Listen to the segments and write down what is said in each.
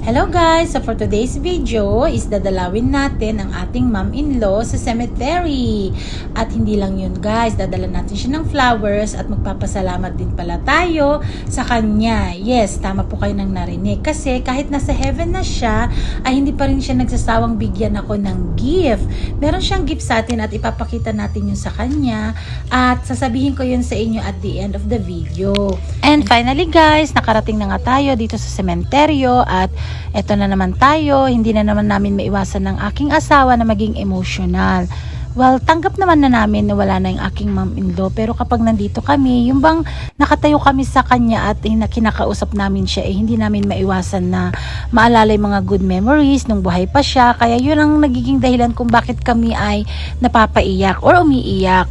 Hello guys! So for today's video is dadalawin natin ang ating mom-in-law sa cemetery. At hindi lang yun guys, dadala natin siya ng flowers at magpapasalamat din pala tayo sa kanya. Yes, tama po kayo nang narinig. Kasi kahit nasa heaven na siya, ay hindi pa rin siya nagsasawang bigyan ako ng gift. Meron siyang gift sa atin at ipapakita natin yun sa kanya. At sasabihin ko yun sa inyo at the end of the video. And finally guys, nakarating na nga tayo dito sa sementeryo at eto na naman tayo, hindi na naman namin maiwasan ng aking asawa na maging emotional. Well, tanggap naman na namin na wala na yung aking mom-in-law, pero kapag nandito kami, yung bang nakatayo kami sa kanya at kinakausap namin siya, hindi namin maiwasan na maalala yung mga good memories nung buhay pa siya. Kaya yun ang nagiging dahilan kung bakit kami ay napapaiyak or umiiyak.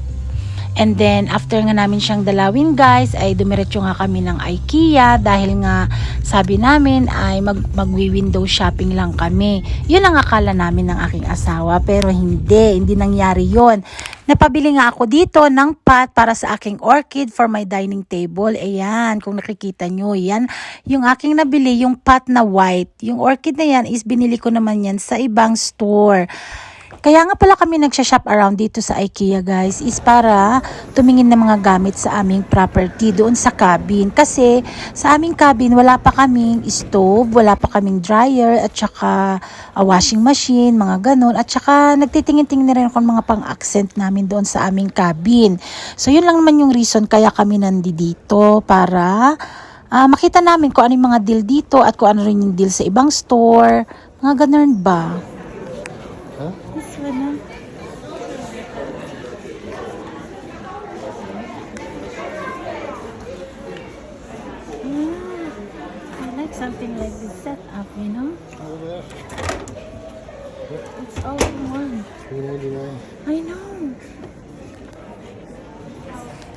And then, after nga namin siyang dalawin guys, ay dumiretso nga kami ng IKEA dahil nga sabi namin ay magwi-window shopping lang kami. Yun ang akala namin ng aking asawa, pero hindi nangyari yun. Napabili nga ako dito ng pot para sa aking orchid for my dining table. Ayan, kung nakikita nyo, yan yung aking nabili, yung pot na white. Yung orchid na yan is binili ko naman yan sa ibang store. Kaya nga pala kami nagsha-shop around dito sa IKEA guys is para tumingin ng mga gamit sa aming property doon sa cabin. Kasi sa aming cabin wala pa kaming stove, wala pa kaming dryer at saka washing machine, mga ganun. At saka nagtitingin-tingin na rin ako ng mga pang-accent namin doon sa aming cabin. So yun lang naman yung reason kaya kami nandito para makita namin kung ano yung mga deal dito at kung ano rin yung deal sa ibang store. Mga ganun ba? This one, I like something like this setup, you know? It's all in one. I know.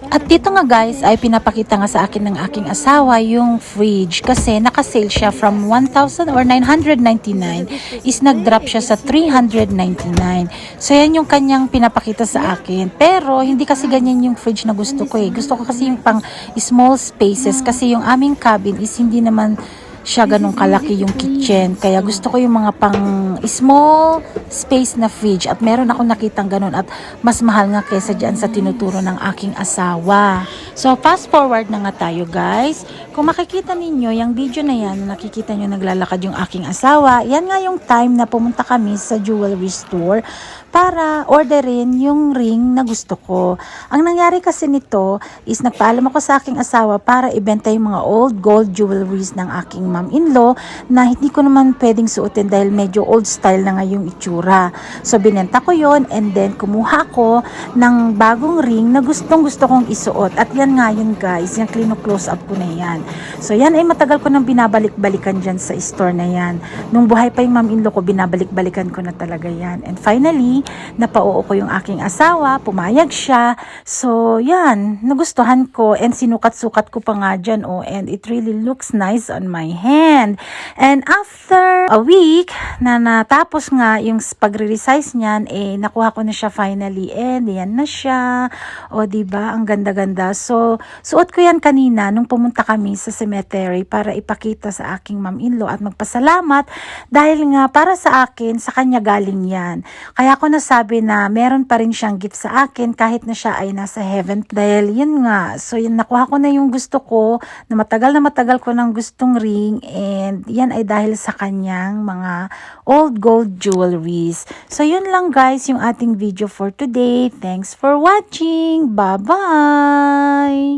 At dito nga guys ay pinapakita nga sa akin ng aking asawa yung fridge kasi nakasale siya from 1,000 or 999 is nag-drop siya sa 399. So yan yung kanyang pinapakita sa akin. Pero hindi kasi ganyan yung fridge na gusto ko eh. Gusto ko kasi yung pang small spaces kasi yung aming cabin is hindi naman siya ganun kalaki yung kitchen. Kaya gusto ko yung mga pang small space na fridge. At meron akong nakitang ganun at mas mahal nga kesa dyan sa tinuturo ng aking asawa. So fast forward na nga tayo guys. Kung makikita ninyo yung video na yan, nakikita nyo naglalakad yung aking asawa. Yan nga yung time na pumunta kami sa jewelry store para orderin yung ring na gusto ko. Ang nangyari kasi nito is nagpaalam ako sa aking asawa para ibenta yung mga old gold jewelries ng aking mom-in-law na hindi ko naman pwedeng suotin dahil medyo old style na nga yung itsura. So binenta ko yon and then kumuha ko ng bagong ring na gustong gusto kong isuot. At yan nga yun guys, yung close up ko na yan. So yan ay matagal ko nang binabalik-balikan dyan sa store na yan. Nung buhay pa yung mom-in-law ko, binabalik-balikan ko na talaga yan. And finally, napauo ko yung aking asawa, pumayag siya. So, yan, nagustuhan ko and sinukat-sukat ko pa nga dyan, and it really looks nice on my hand. And after a week na natapos nga yung pagre-resize niyan, nakuha ko na siya finally and yan na siya. Diba? Ang ganda-ganda. So, suot ko yan kanina nung pumunta kami sa cemetery para ipakita sa aking mom-in-law at magpasalamat dahil nga para sa akin, sa kanya galing yan. Kaya ako nasabi na meron pa rin siyang gift sa akin kahit na siya ay nasa heaven. Dahil yun nga, so yun, nakuha ko na yung gusto ko, na matagal ko ng gustong ring, and yan ay dahil sa kanyang mga old gold jewelries. So yun lang guys yung ating video for today. Thanks for watching. Bye-bye!